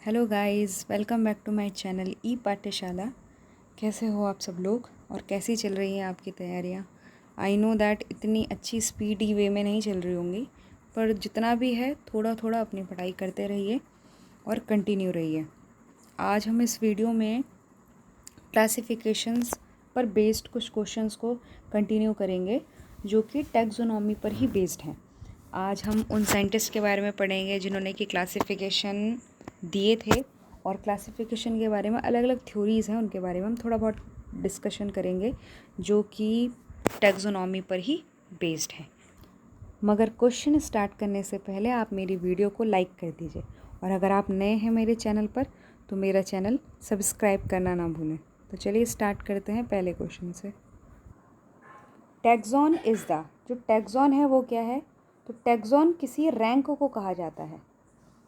Hello guys, welcome back to my channel e Pathshala. कैसे हो आप सब लोग और कैसी चल रही हैं आपकी तैयारियां? आई नो दैट इतनी अच्छी स्पीडी वे में नहीं चल रही होंगी, पर जितना भी है थोड़ा थोड़ा अपनी पढ़ाई करते रहिए और कंटिन्यू रहिए। आज हम इस वीडियो में क्लासिफिकेशंस पर बेस्ड कुछ क्वेश्चंस को कंटिन्यू करेंगे जो कि टैक्सोनॉमी पर ही बेस्ड हैं। आज हम उन साइंटिस्ट के बारे में पढ़ेंगे जिन्होंने कि क्लासिफिकेशन दिए थे, और क्लासिफिकेशन के बारे में अलग अलग थ्योरीज़ हैं, उनके बारे में हम थोड़ा बहुत डिस्कशन करेंगे जो कि टैक्सोनॉमी पर ही बेस्ड है। मगर क्वेश्चन स्टार्ट करने से पहले आप मेरी वीडियो को लाइक कर दीजिए, और अगर आप नए हैं मेरे चैनल पर तो मेरा चैनल सब्सक्राइब करना ना भूलें। तो चलिए स्टार्ट करते हैं पहले क्वेश्चन से। टैक्सॉन इज़ द, जो टैक्सॉन है वो क्या है? तो टैक्सॉन किसी रैंक को कहा जाता है।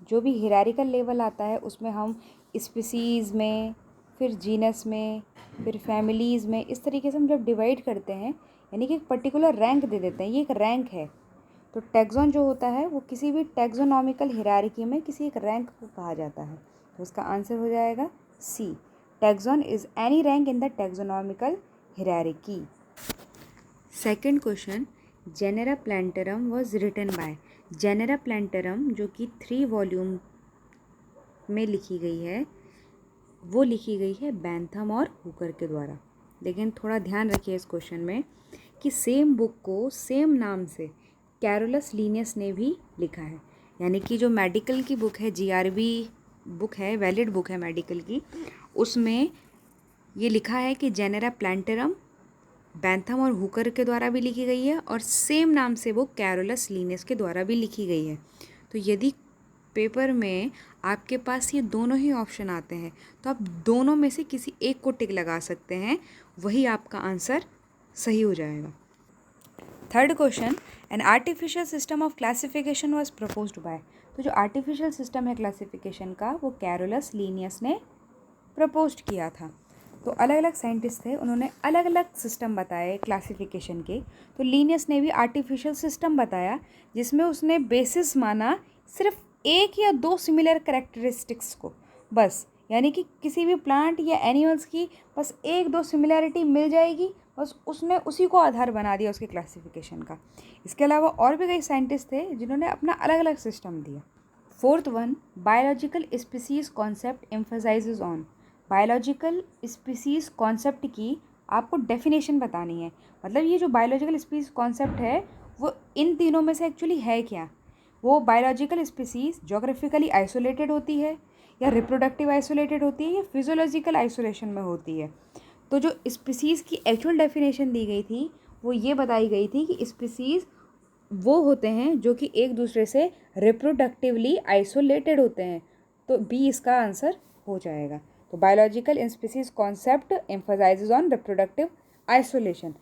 जो भी हिरारिकल लेवल आता है उसमें हम स्पीसीज़ में, फिर जीनस में, फिर फैमिलीज़ में, इस तरीके से हम जब डिवाइड करते हैं यानी कि एक पर्टिकुलर रैंक दे देते हैं, ये एक रैंक है। तो टैक्सॉन जो होता है वो किसी भी टैक्सोनॉमिकल हिरारिकी में किसी एक रैंक को कहा जाता है। तो उसका आंसर हो जाएगा C. Taxon is any rank in the taxonomical hierarchy. Second question, Genera Plantarum was written by. Genera Plantarum जो कि 3 वॉल्यूम में लिखी गई है, वो लिखी गई है बैंथम और हुकर के द्वारा। लेकिन थोड़ा ध्यान रखिए इस क्वेश्चन में कि सेम बुक को सेम नाम से कैरोलस लीनियस ने भी लिखा है। यानी कि जो मेडिकल की बुक है, जीआरबी बुक है, वैलिड बुक है मेडिकल की, उसमें ये लिखा है कि जेनेरा प्लांटरम बैंथम और हुकर के द्वारा भी लिखी गई है, और सेम नाम से वो कैरोलस लीनियस के द्वारा भी लिखी गई है। तो यदि पेपर में आपके पास ये दोनों ही ऑप्शन आते हैं तो आप दोनों में से किसी एक को टिक लगा सकते हैं, वही आपका आंसर सही हो जाएगा। Third question, an artificial system of classification was proposed by. तो जो आर्टिफिशियल सिस्टम है क्लासिफिकेशन का वो कैरोलस लीनियस ने प्रपोज्ड किया था। तो अलग अलग साइंटिस्ट थे, उन्होंने अलग अलग सिस्टम बताए क्लासिफिकेशन के। तो लीनियस ने भी आर्टिफिशियल सिस्टम बताया जिसमें उसने बेसिस माना सिर्फ 1 या 2 सिमिलर कैरेक्टरिस्टिक्स को, बस। यानी कि किसी भी प्लांट या एनिमल्स की बस 1-2 सिमिलैरिटी मिल जाएगी, बस उसने उसी को आधार बना दिया उसके क्लासिफिकेशन का। इसके अलावा और भी कई साइंटिस्ट थे जिन्होंने अपना अलग अलग सिस्टम दिया। Fourth one, biological species concept emphasises on. Biological species concept की आपको डेफिनेशन बतानी है। मतलब ये जो बायोलॉजिकल स्पीसीज कॉन्सेप्ट है वो इन तीनों में से एक्चुअली है क्या? वो बायोलॉजिकल स्पीसीज जोग्राफिकली आइसोलेटेड होती है, या रिप्रोडक्टिव आइसोलेटेड होती है, या फिजियोलॉजिकल आइसोलेशन में होती है। तो जो स्पीसीज़ की एक्चुअल डेफिनेशन दी गई थी वो ये बताई गई थी कि स्पीसीज़ वो होते हैं जो कि एक दूसरे से रिप्रोडक्टिवली आइसोलेटेड होते हैं। तो बी इसका आंसर हो जाएगा। तो biological species concept emphasises on reproductive isolation.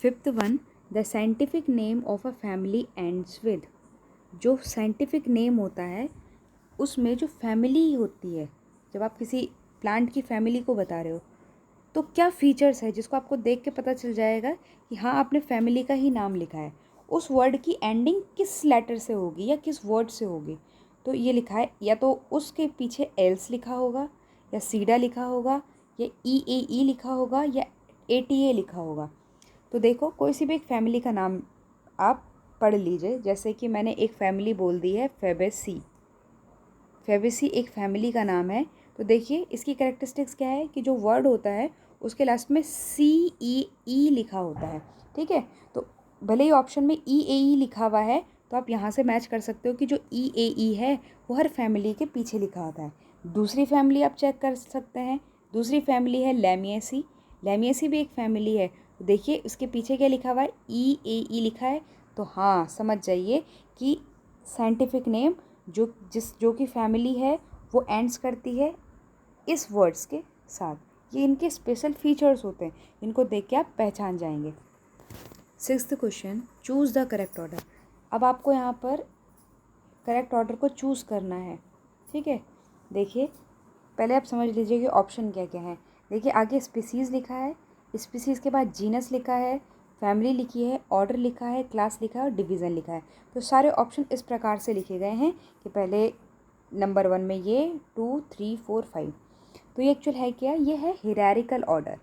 Fifth one, the scientific name of a family ends with. जो साइंटिफिक नेम होता है उसमें जो फैमिली होती है, जब आप किसी प्लांट की फैमिली को बता रहे हो तो क्या फीचर्स है जिसको आपको देख के पता चल जाएगा कि हाँ आपने फैमिली का ही नाम लिखा है। उस वर्ड की एंडिंग किस लेटर से होगी या किस वर्ड से होगी। तो ये लिखा है, या तो उसके पीछे एल्स लिखा होगा, या सीडा लिखा होगा, या ई ए ई लिखा होगा, या ए टी ए लिखा होगा। तो देखो कोई सी भी एक फैमिली का नाम आप पढ़ लीजिए। जैसे कि मैंने एक फैमिली बोल दी है फेबेसी। फेबेसी एक फैमिली का नाम है। तो देखिए इसकी कैरेक्टरिस्टिक्स क्या है कि जो वर्ड होता है उसके लास्ट में सी ई ई लिखा होता है। ठीक है, तो भले ही ऑप्शन में ई ए ई लिखा हुआ है तो आप यहाँ से मैच कर सकते हो कि जो ई ए ई है वो हर फैमिली के पीछे लिखा होता है। दूसरी फैमिली आप चेक कर सकते हैं, दूसरी फैमिली है लैमिएसी। लैमिएसी भी एक फैमिली है। तो देखिए उसके पीछे क्या लिखा हुआ है, ई ए ई लिखा है। तो हाँ समझ जाइए कि साइंटिफिक नेम जो कि फैमिली है वो एंड्स करती है इस वर्ड्स के साथ। ये इनके स्पेशल फीचर्स होते हैं, इनको देख के आप पहचान जाएंगे। Sixth question, choose the correct order. अब आपको यहाँ पर करेक्ट ऑर्डर को चूज़ करना है। ठीक है, देखिए पहले आप समझ लीजिए कि ऑप्शन क्या क्या है। देखिए आगे स्पीसीज़ लिखा है, स्पीसीज़ के बाद जीनस लिखा है, फैमिली लिखी है, ऑर्डर लिखा है, क्लास लिखा है और डिवीज़न लिखा है। तो सारे ऑप्शन इस प्रकार से लिखे गए हैं कि पहले नंबर 1 में ये 2, 3, 4, 5। तो ये एक्चुअल है क्या, ये है हिरारिकल ऑर्डर।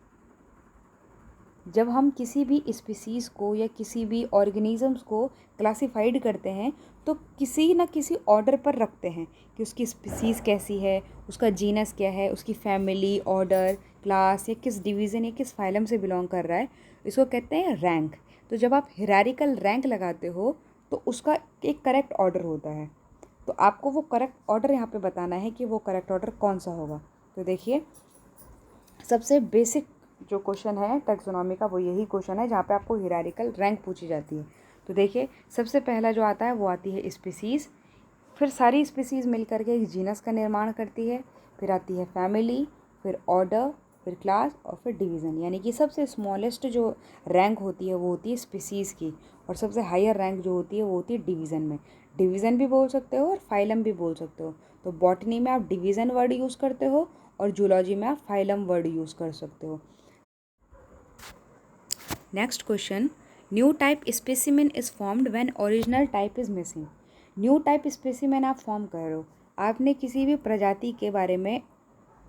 जब हम किसी भी स्पीसीज़ को या किसी भी ऑर्गेनिजम्स को क्लासिफाइड करते हैं तो किसी न किसी ऑर्डर पर रखते हैं कि उसकी स्पीसीज़ कैसी है, उसका जीनस क्या है, उसकी फैमिली, ऑर्डर, क्लास या किस डिवीज़न या किस फाइलम से बिलोंग कर रहा है, इसको कहते हैं रैंक। तो जब आप हिरारिकल रैंक लगाते हो तो उसका एक करेक्ट ऑर्डर होता है। तो आपको वो करेक्ट ऑर्डर यहाँ पे बताना है कि वो करेक्ट ऑर्डर कौन सा होगा। तो देखिए, सबसे बेसिक जो क्वेश्चन है टैक्सोनॉमी का वो यही क्वेश्चन है जहाँ पे आपको हिरारिकल रैंक पूछी जाती है। तो देखिए, सबसे पहला जो आता है वो आती है स्पीसीज़, फिर सारी स्पीसीज़ मिलकर के एक जीनस का निर्माण करती है, फिर आती है फैमिली, फिर ऑर्डर, फिर क्लास और फिर डिवीज़न। यानी कि सबसे स्मॉलेस्ट जो रैंक होती है वो होती है स्पीसीज़ की, और सबसे हायर रैंक जो होती है वो होती है डिवीज़न में। डिवीज़न भी बोल सकते हो और फाइलम भी बोल सकते हो। तो बॉटनी में आप डिवीज़न वर्ड यूज़ करते हो और जूलॉजी में आप फाइलम वर्ड यूज़ कर सकते हो। Next question, new type specimen is formed when original type is missing. New type specimen आप फॉर्म कर रहे हो, आपने किसी भी प्रजाति के बारे में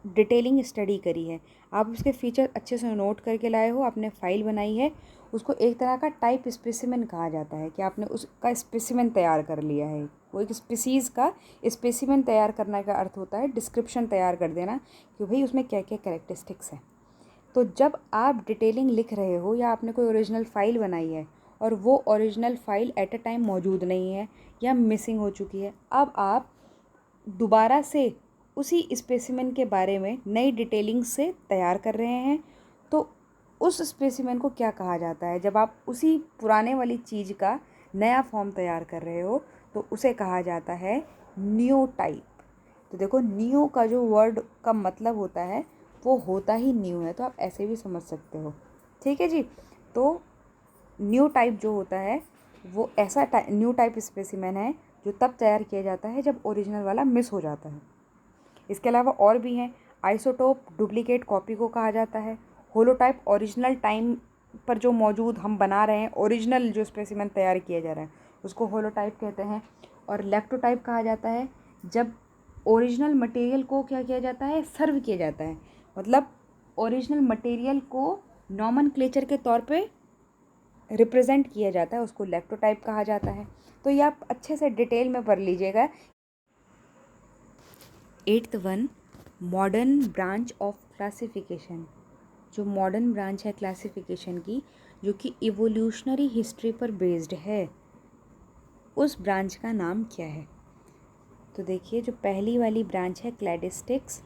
डिटेलिंग स्टडी करी है, आप उसके फीचर अच्छे से नोट करके लाए हो, आपने फाइल बनाई है, उसको एक तरह का टाइप स्पेसिमेन कहा जाता है कि आपने उसका स्पेसिमेन तैयार कर लिया है। वो एक स्पीसीज़ का स्पेसिमेन तैयार करने का अर्थ होता है डिस्क्रिप्शन तैयार कर देना कि भाई उसमें क्या क्या कैरेक्टरिस्टिक्स हैं। तो जब आप डिटेलिंग लिख रहे हो या आपने कोई ओरिजिनल फ़ाइल बनाई है और वो original file at a time मौजूद नहीं है या मिसिंग हो चुकी है, अब आप दोबारा से उसी स्पेसिमेन के बारे में नई डिटेलिंग से तैयार कर रहे हैं, तो उस स्पेसिमेन को क्या कहा जाता है। जब आप उसी पुराने वाली चीज़ का नया फॉर्म तैयार कर रहे हो तो उसे कहा जाता है न्यू टाइप। तो देखो, न्यू का जो वर्ड का मतलब होता है वो होता ही न्यू है, तो आप ऐसे भी समझ सकते हो। ठीक है जी। तो न्यू टाइप जो होता है वो ऐसा न्यू टाइप स्पेसिमेन है जो तब तैयार किया जाता है जब ओरिजिनल वाला मिस हो जाता है। इसके अलावा और भी हैं, आइसोटोप डुप्लीकेट कॉपी को कहा जाता है, होलोटाइप ओरिजिनल टाइम पर जो मौजूद हम बना रहे हैं, ओरिजिनल जो स्पेसिमेन तैयार किया जा रहा है उसको होलोटाइप कहते हैं, और लेक्टोटाइप कहा जाता है जब ओरिजिनल मटेरियल को क्या किया जाता है, सर्व किया जाता है, मतलब ओरिजिनल मटेरियल को नॉमनक्लेचर के तौर पे रिप्रेजेंट किया जाता है, उसको लेक्टोटाइप कहा जाता है। तो ये आप अच्छे से डिटेल में पढ़ लीजिएगा। 8th one, modern branch of classification. जो मॉडर्न ब्रांच है क्लासिफिकेशन की, जो कि इवोल्यूशनरी हिस्ट्री पर बेस्ड है, उस ब्रांच का नाम क्या है। तो देखिए, जो पहली वाली ब्रांच है क्लैडिस्टिक्स,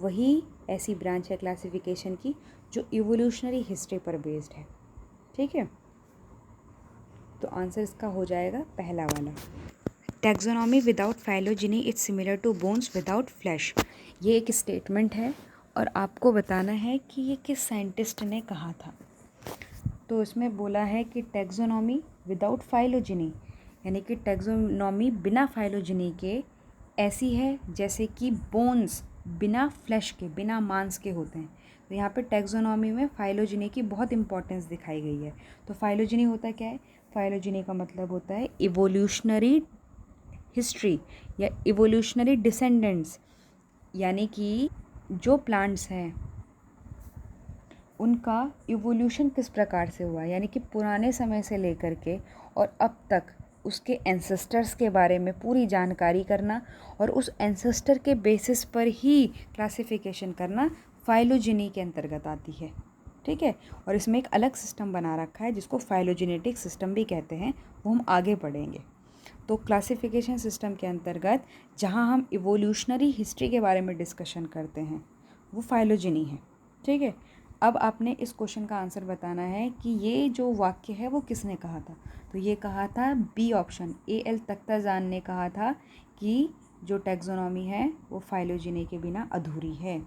वही ऐसी ब्रांच है क्लासिफिकेशन की जो इवोल्यूशनरी हिस्ट्री पर बेस्ड है। ठीक है, तो आंसर इसका हो जाएगा पहला वाला। Taxonomy without phylogeny it's similar to bones without flesh. ये एक स्टेटमेंट है और आपको बताना है कि ये किस साइंटिस्ट ने कहा था। तो इसमें बोला है कि टैक्सोनॉमी विदाउट फाइलोजेनी, यानी कि टैक्सोनॉमी बिना फाइलोजेनी के ऐसी है जैसे कि बोन्स बिना फ्लैश के, बिना मांस के होते हैं। तो यहाँ पे टैक्सोनॉमी में फाइलोजेनी की बहुत इंपॉर्टेंस दिखाई गई है। तो फाइलोजेनी होता क्या है, फाइलोजेनी का मतलब होता है इवोल्यूशनरी हिस्ट्री या इवोल्यूशनरी डिसेंडेंट्स, यानी कि जो प्लांट्स हैं उनका इवोल्यूशन किस प्रकार से हुआ, यानी कि पुराने समय से लेकर के और अब तक उसके एंसेस्टर्स के बारे में पूरी जानकारी करना और उस एंसेस्टर के बेसिस पर ही क्लासिफिकेशन करना फाइलोजेनी के अंतर्गत आती है। ठीक है, और इसमें एक अलग सिस्टम बना रखा है जिसको फाइलोजेनेटिक सिस्टम भी कहते हैं, वो हम आगे पढ़ेंगे। तो क्लासिफिकेशन सिस्टम के अंतर्गत जहाँ हम इवोल्यूशनरी हिस्ट्री के बारे में डिस्कशन करते हैं वो फाइलोजेनी है। ठीक है, अब आपने इस क्वेश्चन का आंसर बताना है कि ये जो वाक्य है वो किसने कहा था। तो ये कहा था बी ऑप्शन, A.L. तख्ताजान ने कहा था कि जो टैक्सोनॉमी है वो फाइलोजेनी के बिना अधूरी है।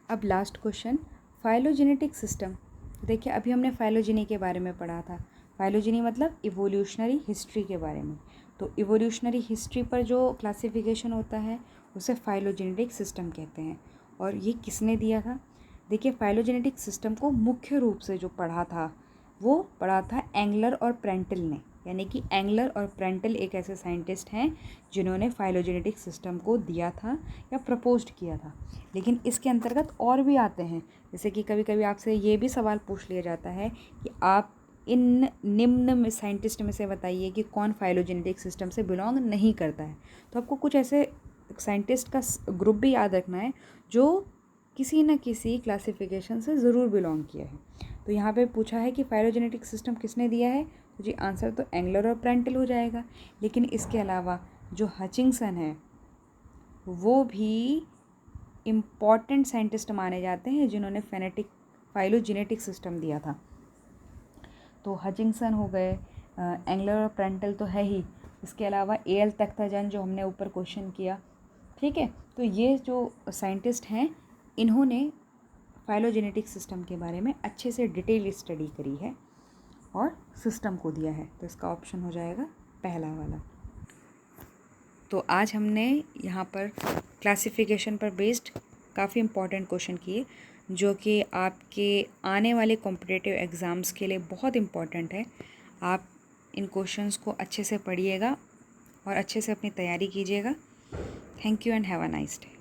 अब लास्ट क्वेश्चन, फाइलोजेनेटिक सिस्टम। देखिए, अभी हमने फाइलोजेनी के बारे में पढ़ा था। फाइलोजेनी मतलब इवोल्यूशनरी हिस्ट्री के बारे में। तो इवोल्यूशनरी हिस्ट्री पर जो क्लासिफिकेशन होता है उसे फाइलोजेनेटिक सिस्टम कहते हैं। और ये किसने दिया था। देखिए, फाइलोजेनेटिक सिस्टम को मुख्य रूप से जो पढ़ा था वो पढ़ा था एंगलर और प्रेंटिल ने। यानी कि एंगलर और प्रेंटल एक ऐसे साइंटिस्ट हैं जिन्होंने फाइलोजेनेटिक सिस्टम को दिया था या प्रपोज्ड किया था। लेकिन इसके अंतर्गत और भी आते हैं, जैसे कि कभी कभी आपसे ये भी सवाल पूछ लिया जाता है कि आप इन निम्न में साइंटिस्ट में से बताइए कि कौन फाइलोजेनेटिक सिस्टम से बिलोंग नहीं करता है। तो आपको कुछ ऐसे साइंटिस्ट का ग्रुप भी याद रखना है जो किसी न किसी क्लासिफिकेशन से ज़रूर बिलोंग किया है। तो यहाँ पे पूछा है कि फाइलोजेनेटिक सिस्टम किसने दिया है, तो जी आंसर तो एंगलर और प्रेंटल हो जाएगा। लेकिन इसके अलावा जो हचिंगसन है वो भी इम्पॉर्टेंट साइंटिस्ट माने जाते हैं जिन्होंने फाइलोजेनेटिक सिस्टम दिया था। तो हचिंगसन हो गए, एंगलर और प्रेंटल तो है ही, इसके अलावा एल तख्ताजन जो हमने ऊपर क्वेश्चन किया, ठीक है। तो ये जो साइंटिस्ट हैं इन्होंने फाइलोजेनेटिक सिस्टम के बारे में अच्छे से डिटेल स्टडी करी है और सिस्टम को दिया है। तो इसका ऑप्शन हो जाएगा पहला वाला। तो आज हमने यहाँ पर क्लासिफिकेशन पर बेस्ड काफ़ी इम्पॉर्टेंट क्वेश्चन किए जो कि आपके आने वाले कॉम्पिटिटिव एग्ज़ाम्स के लिए बहुत इम्पॉर्टेंट है। आप इन क्वेश्चंस को अच्छे से पढ़िएगा और अच्छे से अपनी तैयारी कीजिएगा। Thank you and have a nice day.